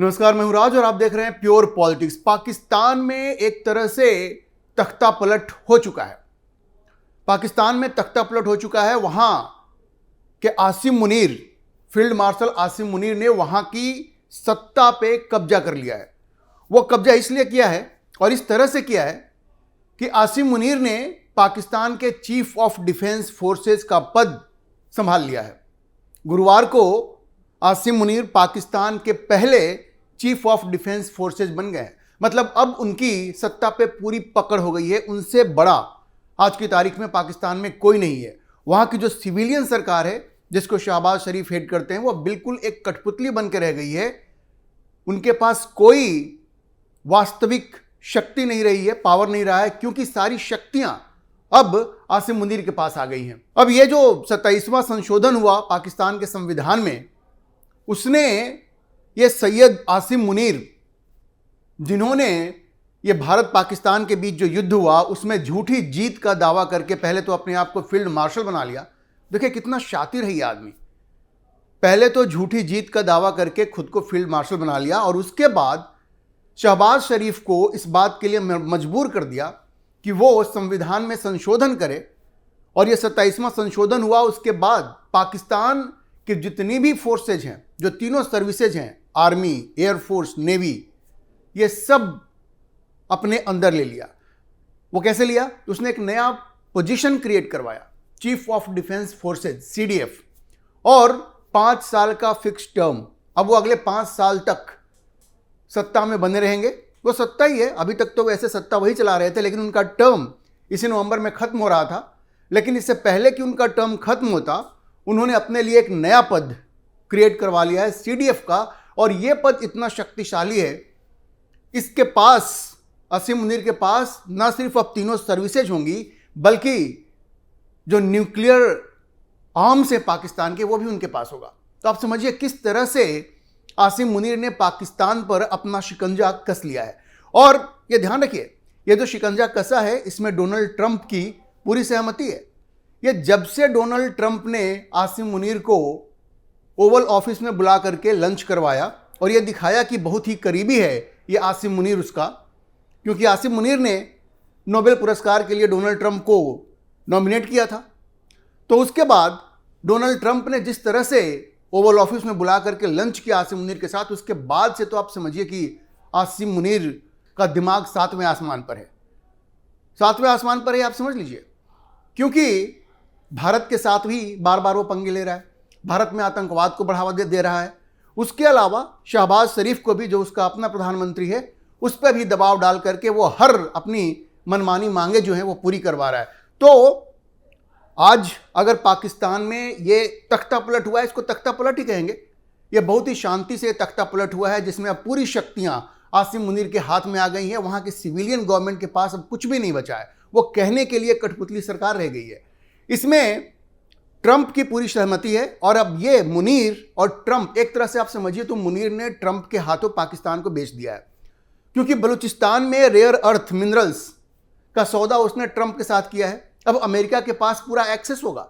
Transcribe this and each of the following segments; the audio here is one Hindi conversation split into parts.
नमस्कार, मैं हूं राज और आप देख रहे हैं प्योर पॉलिटिक्स। पाकिस्तान में एक तरह से तख्ता पलट हो चुका है। पाकिस्तान में तख्ता पलट हो चुका है। वहां के आसिम मुनीर, फील्ड मार्शल आसिम मुनीर ने वहां की सत्ता पे कब्जा कर लिया है। वो कब्जा इसलिए किया है और इस तरह से किया है कि आसिम मुनीर ने पाकिस्तान के चीफ ऑफ डिफेंस फोर्सेस का पद संभाल लिया है। गुरुवार को आसिम मुनीर पाकिस्तान के पहले चीफ ऑफ डिफेंस फोर्सेस बन गए हैं। मतलब अब उनकी सत्ता पे पूरी पकड़ हो गई है। उनसे बड़ा आज की तारीख में पाकिस्तान में कोई नहीं है। वहां की जो सिविलियन सरकार है, जिसको शहबाज शरीफ हेड करते हैं, वो बिल्कुल एक कठपुतली बन के रह गई है। उनके पास कोई वास्तविक शक्ति नहीं रही है, पावर नहीं रहा है, क्योंकि सारी शक्तियां अब आसिम मुनीर के पास आ गई हैं। अब ये जो 27वां संशोधन हुआ पाकिस्तान के संविधान में, उसने ये सैयद आसिम मुनीर, जिन्होंने ये भारत पाकिस्तान के बीच जो युद्ध हुआ उसमें झूठी जीत का दावा करके पहले तो अपने आप को फील्ड मार्शल बना लिया। देखिए कितना शातिर है ये आदमी। पहले तो झूठी जीत का दावा करके खुद को फील्ड मार्शल बना लिया और उसके बाद शहबाज शरीफ को इस बात के लिए मजबूर कर दिया कि वो संविधान में संशोधन करे। और ये 27वां संशोधन हुआ। उसके बाद पाकिस्तान के जितनी भी फोर्सेज हैं, जो तीनों सर्विसेज हैं, आर्मी, एयरफोर्स, नेवी, ये सब अपने अंदर ले लिया। वो कैसे लिया? उसने एक नया पोजीशन क्रिएट करवाया, chief of defence forces, CDF, और 5 साल का फिक्स टर्म। अब वो अगले 5 साल तक सत्ता में बने रहेंगे। वो सत्ता ही है, अभी तक तो वैसे सत्ता वही चला रहे थे, लेकिन उनका टर्म इसी नवंबर में खत्म हो रहा था। लेकिन इससे पहले कि उनका टर्म खत्म होता, उन्होंने अपने लिए एक नया पद क्रिएट करवा लिया है, सीडीएफ का। और यह पद इतना शक्तिशाली है, इसके पास, आसिम मुनीर के पास, ना सिर्फ अब तीनों सर्विसेज होंगी, बल्कि जो न्यूक्लियर आर्म्स है पाकिस्तान के, वो भी उनके पास होगा। तो आप समझिए किस तरह से आसिम मुनीर ने पाकिस्तान पर अपना शिकंजा कस लिया है। और ये ध्यान रखिए, ये जो शिकंजा कसा है, इसमें डोनाल्ड ट्रंप की पूरी सहमति है। ये जब से डोनाल्ड ट्रंप ने आसिम मुनीर को ओवल ऑफिस में बुला करके लंच करवाया और ये दिखाया कि बहुत ही करीबी है ये आसिम मुनीर उसका, क्योंकि आसिम मुनीर ने नोबेल पुरस्कार के लिए डोनाल्ड ट्रंप को नॉमिनेट किया था। तो उसके बाद डोनाल्ड ट्रंप ने जिस तरह से ओवल ऑफिस में बुला करके लंच किया आसिम मुनीर के साथ, उसके बाद से तो आप समझिए कि आसिम मुनीर का दिमाग 7वें आसमान पर है। 7वें आसमान पर है, आप समझ लीजिए, क्योंकि भारत के साथ भी बार बार वो पंगे ले रहा है, भारत में आतंकवाद को बढ़ावा दे रहा है। उसके अलावा शहबाज शरीफ को भी, जो उसका अपना प्रधानमंत्री है, उस पर भी दबाव डाल करके वो हर अपनी मनमानी मांगे जो हैं वो पूरी करवा रहा है। तो आज अगर पाकिस्तान में ये तख्ता पलट हुआ है, इसको तख्ता पलट ही कहेंगे। ये बहुत ही शांति से तख्ता पलट हुआ है, जिसमें अब पूरी शक्तियां आसिम मुनीर के हाथ में आ गई हैं। वहां के सिविलियन गवर्नमेंट के पास अब कुछ भी नहीं बचा है। वो कहने के लिए कठपुतली सरकार रह गई है। इसमें ट्रंप की पूरी सहमति है। और अब ये मुनीर और ट्रंप, एक तरह से आप समझिए तो मुनीर ने ट्रंप के हाथों पाकिस्तान को बेच दिया है, क्योंकि बलूचिस्तान में रेयर अर्थ मिनरल्स का सौदा उसने ट्रंप के साथ किया है। अब अमेरिका के पास पूरा एक्सेस होगा।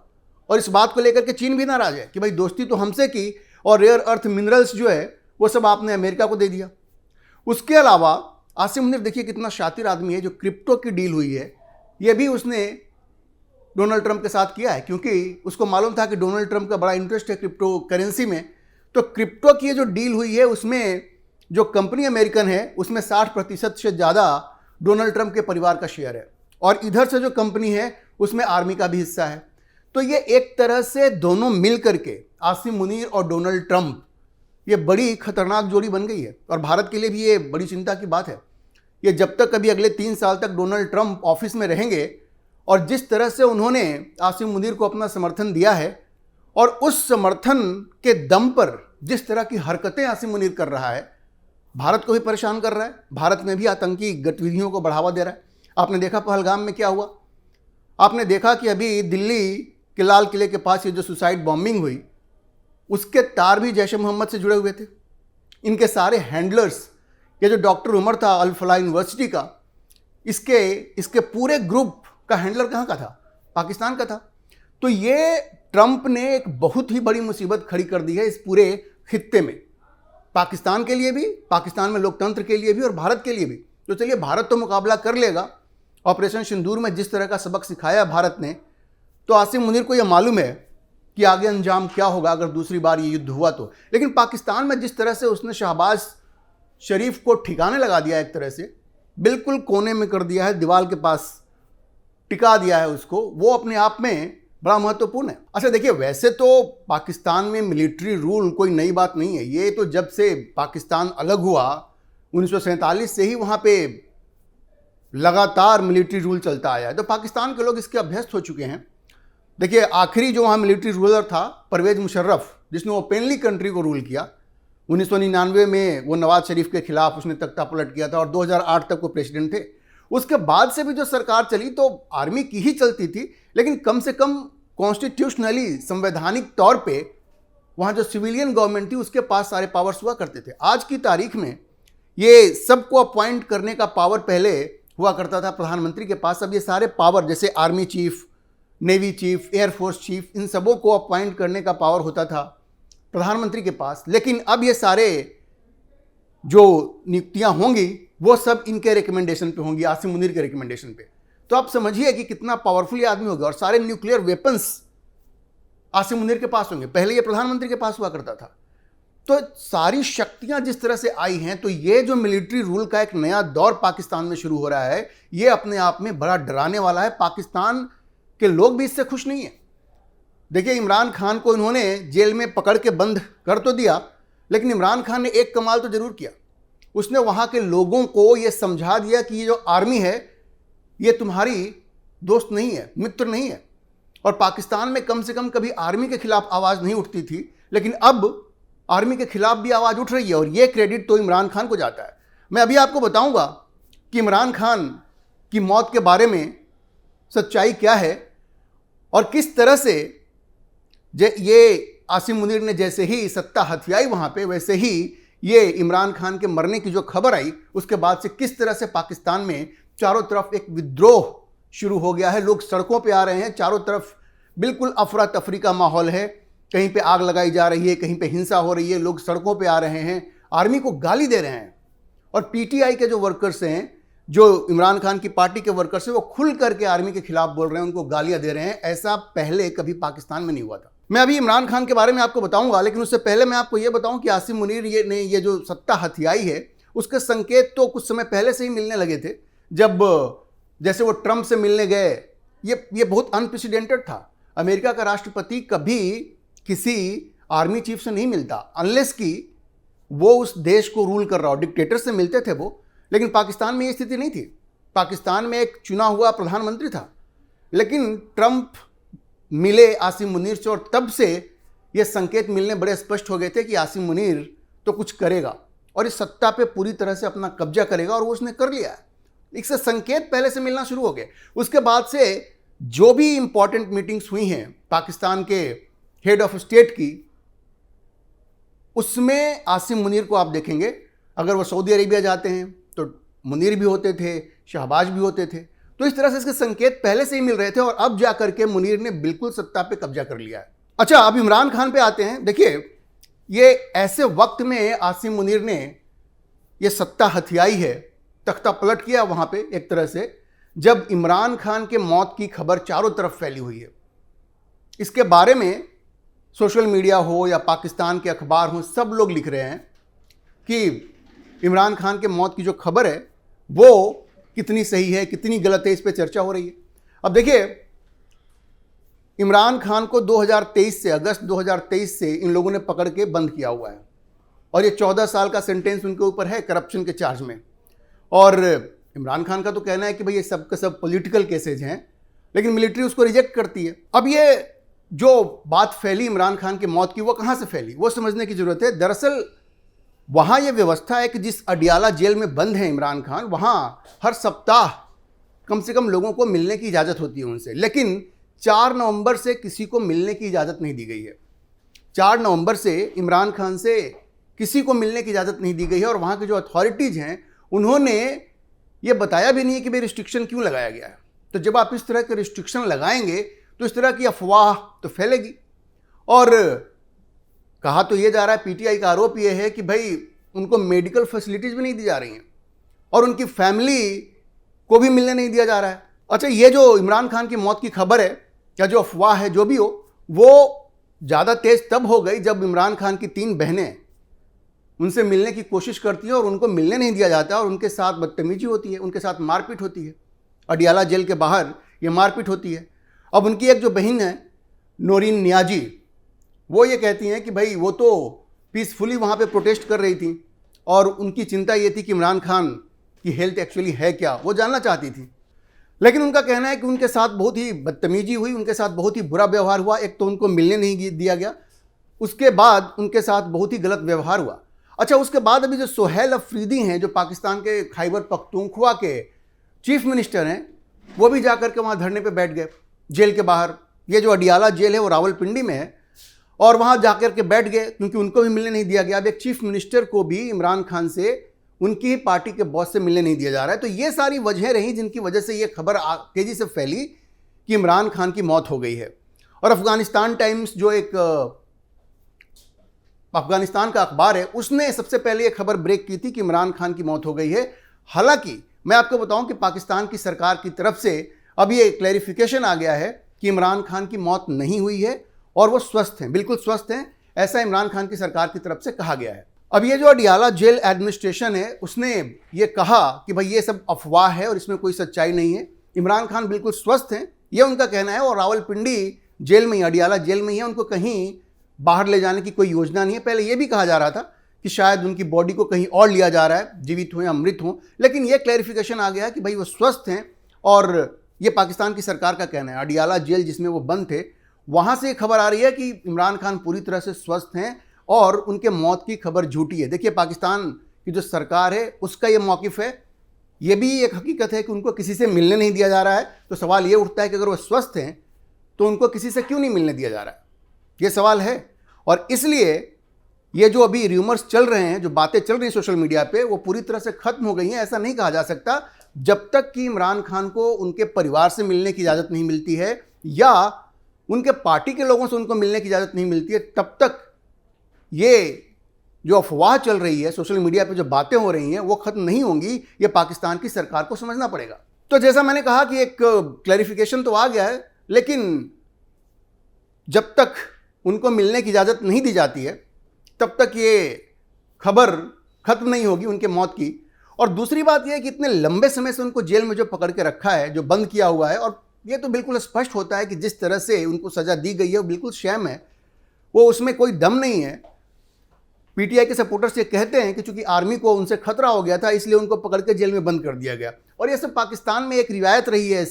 और इस बात को लेकर के चीन भी नाराज है कि भाई दोस्ती तो हमसे की और रेयर अर्थ मिनरल्स जो है वो सब आपने अमेरिका को दे दिया। उसके अलावा आसिम मुनीर देखिए कितना शातिर आदमी है। जो क्रिप्टो की डील हुई है, ये भी उसने डोनाल्ड ट्रंप के साथ किया है, क्योंकि उसको मालूम था कि डोनाल्ड ट्रंप का बड़ा इंटरेस्ट है क्रिप्टो करेंसी में। तो क्रिप्टो की जो डील हुई है, उसमें जो कंपनी अमेरिकन है, उसमें 60% से ज़्यादा डोनाल्ड ट्रंप के परिवार का शेयर है। और इधर से जो कंपनी है उसमें आर्मी का भी हिस्सा है। तो ये एक तरह से दोनों मिल करके, आसिम मुनीर और डोनाल्ड ट्रंप, ये बड़ी खतरनाक जोड़ी बन गई है। और भारत के लिए भी ये बड़ी चिंता की बात है। ये जब तक अभी अगले 3 साल तक डोनाल्ड ट्रंप ऑफिस में रहेंगे और जिस तरह से उन्होंने आसिम मुनीर को अपना समर्थन दिया है, और उस समर्थन के दम पर जिस तरह की हरकतें आसिम मुनीर कर रहा है, भारत को भी परेशान कर रहा है। भारत में भी आतंकी गतिविधियों को बढ़ावा दे रहा है। आपने देखा पहलगाम में क्या हुआ। आपने देखा कि अभी दिल्ली के लाल किले के पास ये जो सुसाइड बॉम्बिंग हुई, उसके तार भी जैश ए मोहम्मद से जुड़े हुए थे। इनके सारे हैंडलर्स, ये जो डॉक्टर उमर था अल फलाह यूनिवर्सिटी का, इसके पूरे ग्रुप का हैंडलर कहाँ का था? पाकिस्तान का था। तो ये ट्रंप ने एक बहुत ही बड़ी मुसीबत खड़ी कर दी है इस पूरे खित्ते में। पाकिस्तान के लिए भी, पाकिस्तान में लोकतंत्र के लिए भी और भारत के लिए भी। तो चलिए, भारत तो मुकाबला कर लेगा। ऑपरेशन सिंदूर में जिस तरह का सबक सिखाया भारत ने, तो आसिम मुनीर को यह मालूम है कि आगे अंजाम क्या होगा अगर दूसरी बार ये युद्ध हुआ तो। लेकिन पाकिस्तान में जिस तरह से उसने शहबाज शरीफ को ठिकाने लगा दिया, एक तरह से बिल्कुल कोने में कर दिया है, दीवार के पास टिका दिया है उसको, वो अपने आप में बड़ा महत्वपूर्ण है। अच्छा देखिए, वैसे तो पाकिस्तान में मिलिट्री रूल कोई नई बात नहीं है। ये तो जब से पाकिस्तान अलग हुआ 1947 से ही वहाँ पे लगातार मिलिट्री रूल चलता आया है। तो पाकिस्तान के लोग इसके अभ्यस्त हो चुके हैं। देखिए, आखिरी जो वहाँ मिलिट्री रूलर था परवेज मुशर्रफ, जिसने ओपनली कंट्री को रूल किया। 1999 में वो नवाज शरीफ के खिलाफ उसने तख्ता पलट किया था और 2008 तक वो प्रेसिडेंट थे। उसके बाद से भी जो सरकार चली तो आर्मी की ही चलती थी, लेकिन कम से कम कॉन्स्टिट्यूशनली, संवैधानिक तौर पे वहाँ जो सिविलियन गवर्नमेंट थी उसके पास सारे पावर्स हुआ करते थे। आज की तारीख में ये सबको अपॉइंट करने का पावर पहले हुआ करता था प्रधानमंत्री के पास। अब ये सारे पावर, जैसे army chief, navy chief, air force chief, इन सबों को अपॉइंट करने का पावर होता था प्रधानमंत्री के पास। लेकिन अब ये सारे जो नियुक्तियां होंगी वो सब इनके रिकमेंडेशन पे होंगी, आसिम मुनीर के रिकमेंडेशन पे। तो आप समझिए कि कितना पावरफुल ये आदमी होगा। और सारे न्यूक्लियर वेपन्स आसिम मुनीर के पास होंगे। पहले ये प्रधानमंत्री के पास हुआ करता था। तो सारी शक्तियां जिस तरह से आई हैं, तो ये जो मिलिट्री रूल का एक नया दौर पाकिस्तान में शुरू हो रहा है, ये अपने आप में बड़ा डराने वाला है। पाकिस्तान के लोग भी इससे खुश नहीं है। देखिए, इमरान खान को इन्होंने जेल में पकड़ के बंद कर तो दिया, लेकिन इमरान खान ने एक कमाल तो जरूर किया। उसने वहाँ के लोगों को ये समझा दिया कि ये जो आर्मी है ये तुम्हारी दोस्त नहीं है, मित्र नहीं है। और पाकिस्तान में कम से कम कभी आर्मी के खिलाफ आवाज़ नहीं उठती थी, लेकिन अब आर्मी के खिलाफ भी आवाज़ उठ रही है। और ये क्रेडिट तो इमरान खान को जाता है। मैं अभी आपको बताऊंगा कि इमरान खान की मौत के बारे में सच्चाई क्या है और किस तरह से ये आसिम मुनीर ने जैसे ही सत्ता हथियाई वहाँ पे, वैसे ही ये इमरान खान के मरने की जो खबर आई उसके बाद से किस तरह से पाकिस्तान में चारों तरफ एक विद्रोह शुरू हो गया है। लोग सड़कों पे आ रहे हैं, चारों तरफ बिल्कुल अफरा तफरी का माहौल है। कहीं पे आग लगाई जा रही है, कहीं पे हिंसा हो रही है, लोग सड़कों पे आ रहे हैं, आर्मी को गाली दे रहे हैं। और पीटीआई के जो वर्कर्स हैं, जो इमरान खान की पार्टी के वर्कर्स हैं, वो खुल करके आर्मी के खिलाफ बोल रहे हैं, उनको गालियां दे रहे हैं। ऐसा पहले कभी पाकिस्तान में नहीं हुआ था। मैं अभी इमरान खान के बारे में आपको बताऊंगा, लेकिन उससे पहले मैं आपको ये बताऊं कि आसिम मुनीर ने ये जो सत्ता हथियाई है उसके संकेत तो कुछ समय पहले से ही मिलने लगे थे। जब जैसे वो ट्रंप से मिलने गए, ये बहुत अनप्रेसिडेंटेड था। अमेरिका का राष्ट्रपति कभी किसी आर्मी चीफ से नहीं मिलता अनलेस कि वो उस देश को रूल कर रहा हो। डिक्टेटर से मिलते थे वो, लेकिन पाकिस्तान में ये स्थिति नहीं थी। पाकिस्तान में एक चुना हुआ प्रधानमंत्री था, लेकिन ट्रंप मिले आसिम मुनीर से और तब से ये संकेत मिलने बड़े स्पष्ट हो गए थे कि आसिम मुनीर तो कुछ करेगा और इस सत्ता पे पूरी तरह से अपना कब्जा करेगा, और वो उसने कर लिया है। इससे संकेत पहले से मिलना शुरू हो गए। उसके बाद से जो भी इंपॉर्टेंट मीटिंग्स हुई हैं पाकिस्तान के हेड ऑफ स्टेट की, उसमें आसिम मुनीर को आप देखेंगे। अगर वो सऊदी अरेबिया जाते हैं तो मुनीर भी होते थे, शहबाज भी होते थे। तो इस तरह से इसके संकेत पहले से ही मिल रहे थे और अब जाकर के मुनीर ने बिल्कुल सत्ता पे कब्जा कर लिया है। अच्छा, अब इमरान खान पे आते हैं। देखिए, ये ऐसे वक्त में आसिम मुनीर ने ये सत्ता हथियाई है, तख्ता पलट किया वहाँ पे एक तरह से, जब इमरान खान के मौत की खबर चारों तरफ फैली हुई है। इसके बारे में सोशल मीडिया हो या पाकिस्तान के अखबार हो, सब लोग लिख रहे हैं कि इमरान खान के मौत की जो खबर है वो कितनी सही है, कितनी गलत है, इस पर चर्चा हो रही है। अब देखिए, इमरान खान को 2023 से, अगस्त 2023 से इन लोगों ने पकड़ के बंद किया हुआ है और ये 14 साल का सेंटेंस उनके ऊपर है करप्शन के चार्ज में। और इमरान खान का तो कहना है कि भाई ये सब के सब पॉलिटिकल केसेज हैं, लेकिन मिलिट्री उसको रिजेक्ट करती है। अब ये जो बात फैली इमरान खान की मौत की, वो कहाँ से फैली, वो समझने की जरूरत है। दरअसल वहाँ ये व्यवस्था है कि जिस अडियाला जेल में बंद है इमरान खान, वहाँ हर सप्ताह कम से कम लोगों को मिलने की इजाज़त होती है उनसे। लेकिन 4 नवंबर से किसी को मिलने की इजाज़त नहीं दी गई है। 4 नवंबर से इमरान खान से किसी को मिलने की इजाज़त नहीं दी गई है। और वहाँ के जो अथॉरिटीज़ हैं उन्होंने ये बताया भी नहीं है कि भाई रिस्ट्रिक्शन क्यों लगाया गया है। तो जब आप इस तरह के रिस्ट्रिक्शन लगाएंगे तो इस तरह की अफवाह तो फैलेगी। और कहा तो ये जा रहा है, पीटीआई का आरोप ये है कि भाई उनको मेडिकल फैसिलिटीज भी नहीं दी जा रही हैं और उनकी फैमिली को भी मिलने नहीं दिया जा रहा है। अच्छा, ये जो इमरान खान की मौत की खबर है या जो अफवाह है, जो भी हो, वो ज़्यादा तेज तब हो गई जब इमरान खान की 3 बहनें उनसे मिलने की कोशिश करती हैं और उनको मिलने नहीं दिया जाता और उनके साथ बदतमीजी होती है, उनके साथ मारपीट होती है। अडियाला जेल के बाहर ये मारपीट होती है। अब उनकी एक जो बहन है नौरीन नियाजी, वो ये कहती हैं कि भाई वो तो पीसफुली वहाँ पे प्रोटेस्ट कर रही थी और उनकी चिंता ये थी कि इमरान खान की हेल्थ एक्चुअली है क्या, वो जानना चाहती थी। लेकिन उनका कहना है कि उनके साथ बहुत ही बदतमीजी हुई, उनके साथ बहुत ही बुरा व्यवहार हुआ। एक तो उनको मिलने नहीं दिया गया, उसके बाद उनके साथ बहुत ही गलत व्यवहार हुआ। अच्छा, उसके बाद अभी जो सोहेल अफरीदी हैं, जो पाकिस्तान के खैबर पख्तूनख्वा के चीफ मिनिस्टर हैं, वो भी जाकर के वहाँ धरने पे बैठ गए जेल के बाहर। ये जो अडियाला जेल है वो रावलपिंडी में है और वहाँ जाकर के बैठ गए क्योंकि उनको भी मिलने नहीं दिया गया। अब एक चीफ मिनिस्टर को भी इमरान खान से, उनकी ही पार्टी के बॉस से मिलने नहीं दिया जा रहा है। तो ये सारी वजहें रहीं जिनकी वजह से ये खबर तेज़ी से फैली कि इमरान खान की मौत हो गई है। और अफगानिस्तान टाइम्स, जो एक अफगानिस्तान का अखबार है, उसने सबसे पहले ये खबर ब्रेक की थी कि इमरान खान की मौत हो गई है। हालांकि मैं आपको बताऊं कि पाकिस्तान की सरकार की तरफ से अब ये क्लैरिफिकेशन आ गया है कि इमरान खान की मौत नहीं हुई है और वो स्वस्थ हैं, बिल्कुल स्वस्थ हैं, ऐसा इमरान खान की सरकार की तरफ से कहा गया है। अब ये जो अडियाला जेल एडमिनिस्ट्रेशन है, उसने ये कहा कि भाई ये सब अफवाह है और इसमें कोई सच्चाई नहीं है, इमरान खान बिल्कुल स्वस्थ हैं, ये उनका कहना है। और रावलपिंडी जेल में ही, अडियाला जेल में ही है, उनको कहीं बाहर ले जाने की कोई योजना नहीं है। पहले ये भी कहा जा रहा था कि शायद उनकी बॉडी को कहीं और लिया जा रहा है, जीवित हो या मृत हो, लेकिन ये क्लैरिफिकेशन आ गया है कि भाई वो स्वस्थ हैं। और ये पाकिस्तान की सरकार का कहना है। अडियाला जेल जिसमें वो बंद थे, वहाँ से खबर आ रही है कि इमरान खान पूरी तरह से स्वस्थ हैं और उनके मौत की खबर झूठी है। देखिए, पाकिस्तान की जो सरकार है उसका ये मौक़िफ़ है। ये भी एक हकीकत है कि उनको किसी से मिलने नहीं दिया जा रहा है। तो सवाल ये उठता है कि अगर वो स्वस्थ हैं तो उनको किसी से क्यों नहीं मिलने दिया जा रहा है, ये सवाल है। और इसलिए ये जो अभी र्यूमर्स चल रहे हैं, जो बातें चल रही हैं सोशल मीडिया पे, वो पूरी तरह से ख़त्म हो गई हैं। ऐसा नहीं कहा जा सकता जब तक कि इमरान खान को उनके परिवार से मिलने की इजाज़त नहीं मिलती है या उनके पार्टी के लोगों से उनको मिलने की इजाज़त नहीं मिलती है, तब तक ये जो अफवाह चल रही है, सोशल मीडिया पे जो बातें हो रही हैं, वो ख़त्म नहीं होंगी। ये पाकिस्तान की सरकार को समझना पड़ेगा। तो जैसा मैंने कहा कि एक क्लैरिफिकेशन तो आ गया है, लेकिन जब तक उनको मिलने की इजाज़त नहीं दी जाती है तब तक ये खबर ख़त्म नहीं होगी उनके मौत की। और दूसरी बात यह है कि इतने लंबे समय से उनको जेल में जो पकड़ के रखा है, जो बंद किया हुआ है, और ये तो बिल्कुल स्पष्ट होता है कि जिस तरह से उनको सज़ा दी गई है वो बिल्कुल शैम है, वो उसमें कोई दम नहीं है। पीटीआई के सपोर्टर्स ये कहते हैं कि चूंकि आर्मी को उनसे खतरा हो गया था इसलिए उनको पकड़ के जेल में बंद कर दिया गया। और ये सब पाकिस्तान में एक रिवायत रही है,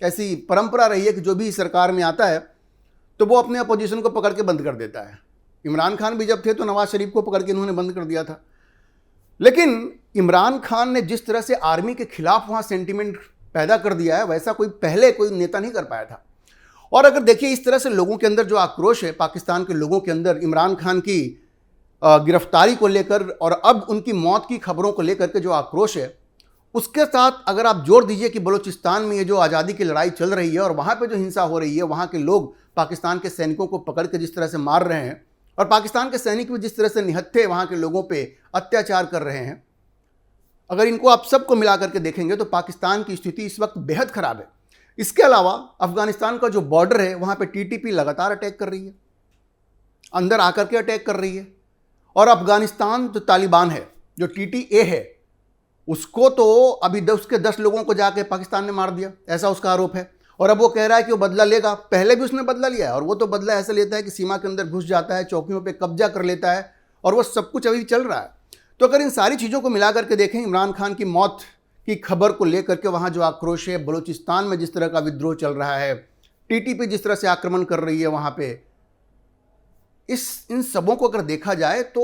ऐसी परंपरा रही है कि जो भी सरकार में आता है तो वो अपने अपोजिशन को पकड़ के बंद कर देता है। इमरान खान भी जब थे तो नवाज शरीफ को पकड़ के इन्होंने बंद कर दिया था। लेकिन इमरान खान ने जिस तरह से आर्मी के खिलाफ वहाँ सेंटिमेंट पैदा कर दिया है, वैसा पहले कोई नेता नहीं कर पाया था। और अगर देखिए इस तरह से लोगों के अंदर जो आक्रोश है, पाकिस्तान के लोगों के अंदर इमरान खान की गिरफ्तारी को लेकर और अब उनकी मौत की खबरों को लेकर के जो आक्रोश है, उसके साथ अगर आप जोड़ दीजिए कि बलूचिस्तान में ये जो आज़ादी की लड़ाई चल रही है और वहाँ पे जो हिंसा हो रही है, वहाँ के लोग पाकिस्तान के सैनिकों को पकड़ के जिस तरह से मार रहे हैं और पाकिस्तान के सैनिक भी जिस तरह से निहत्थे वहाँ के लोगों पे अत्याचार कर रहे हैं, अगर इनको आप सबको मिला करके देखेंगे तो पाकिस्तान की स्थिति इस वक्त बेहद ख़राब है। इसके अलावा अफगानिस्तान का जो बॉर्डर है वहाँ पे टीटीपी लगातार अटैक कर रही है, अंदर आकर के अटैक कर रही है। और अफगानिस्तान जो तालिबान है, जो TTA है, उसको तो अभी उसके 10 लोगों को जाके पाकिस्तान ने मार दिया, ऐसा उसका आरोप है। और अब वो कह रहा है कि वो बदला लेगा। पहले भी उसने बदला लिया है और वो तो बदला ऐसा लेता है कि सीमा के अंदर घुस जाता है, चौकियों पे कब्जा कर लेता है, और वो सब कुछ अभी चल रहा है। तो अगर इन सारी चीज़ों को मिला करके देखें, इमरान खान की मौत की खबर को लेकर के वहाँ जो आक्रोश है, बलूचिस्तान में जिस तरह का विद्रोह चल रहा है, TTP जिस तरह से आक्रमण कर रही है वहाँ पे, इन सबों को अगर देखा जाए तो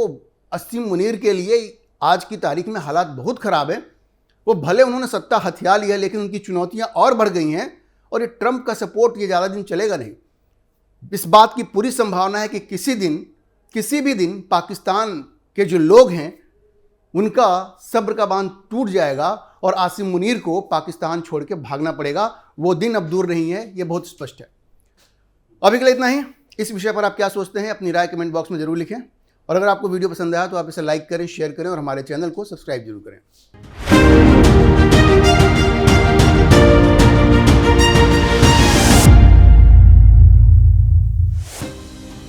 असीम मुनीर के लिए आज की तारीख में हालात बहुत ख़राब है। वो भले उन्होंने सत्ता हथिया ली है, लेकिन उनकी चुनौतियाँ और बढ़ गई हैं और ये ट्रंप का सपोर्ट ये ज़्यादा दिन चलेगा नहीं। इस बात की पूरी संभावना है कि किसी भी दिन पाकिस्तान के जो लोग हैं उनका सब्र का बांध टूट जाएगा और आसिम मुनीर को पाकिस्तान छोड़ के भागना पड़ेगा। वो दिन अब दूर नहीं है, ये बहुत स्पष्ट है। अभी के लिए इतना ही। इस विषय पर आप क्या सोचते हैं अपनी राय कमेंट बॉक्स में ज़रूर लिखें। और अगर आपको वीडियो पसंद आया तो आप इसे लाइक करें, शेयर करें और हमारे चैनल को सब्सक्राइब जरूर करें।